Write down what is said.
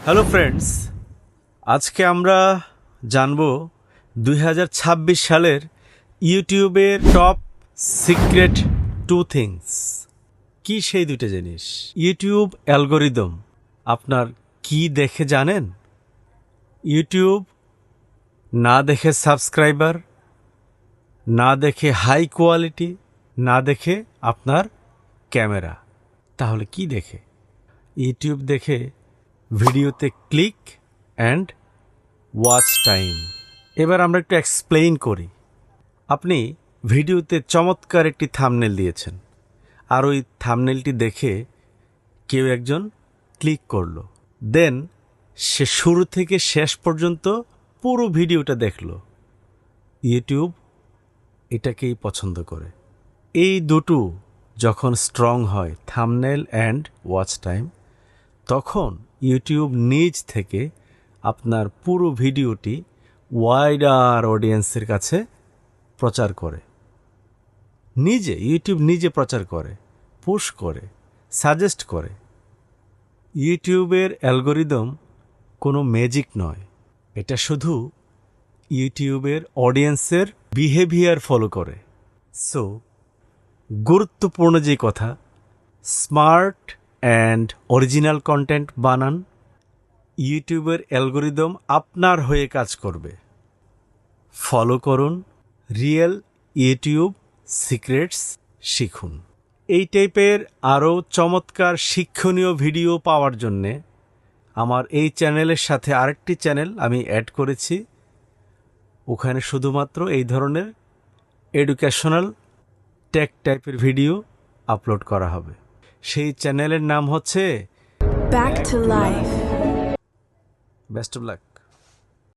Hello friends, আজকে আমরা জানব 2026 সালের ইউটিউবের টপ সিক্রেট 2 থিংস। কি সেই দুটো জিনিস? ইউটিউব অ্যালগোরিদম আপনার কি দেখে জানেন? ইউটিউব না দেখে সাবস্ক্রাইবার, না দেখে হাই কোয়ালিটি, না দেখে আপনার ক্যামেরা, তাহলে কি দেখে? ইউটিউব দেখে ভিডিওতে ক্লিক অ্যান্ড ওয়াচ টাইম। এবার আমরা একটু এক্সপ্লেইন করি। আপনি ভিডিওতে চমৎকার একটি থাম্বনেল দিয়েছেন, আর ওই থাম্বনেলটি দেখে কেউ একজন ক্লিক করলো, দেন সে শুরু থেকে শেষ পর্যন্ত পুরো ভিডিওটা দেখলো। ইউটিউব এটাকেই পছন্দ করে। এই দুটো যখন স্ট্রং হয়, থাম্বনেল অ্যান্ড ওয়াচ টাইম, তখন ইউটিউব নিজ থেকে আপনার পুরো ভিডিওটি ওয়াইডার অডিয়েন্সের কাছে প্রচার করে। ইউটিউব নিজে প্রচার করে, পুশ করে, সাজেস্ট করে। ইউটিউবের অ্যালগোরিদম কোনো ম্যাজিক নয়, এটা শুধু ইউটিউবের অডিয়েন্সের বিহেভিয়ার ফলো করে। সো গুরুত্বপূর্ণ যে কথা, স্মার্ট অ্যান্ড অরিজিনাল কন্টেন্ট বানান, ইউটিউবের অ্যালগোরিদম আপনার হয়ে কাজ করবে। ফলো করুন, রিয়েল ইউটিউব সিক্রেটস শিখুন। এই টাইপের আরও চমৎকার শিক্ষণীয় ভিডিও পাওয়ার জন্যে আমার এই চ্যানেলের সাথে আরেকটি চ্যানেল আমি অ্যাড করেছি। ওখানে শুধুমাত্র এই ধরনের এডুকেশনাল টেক টাইপের ভিডিও আপলোড করা হবে। সেই চ্যানেলের নাম হচ্ছে Back to Life. Best of luck.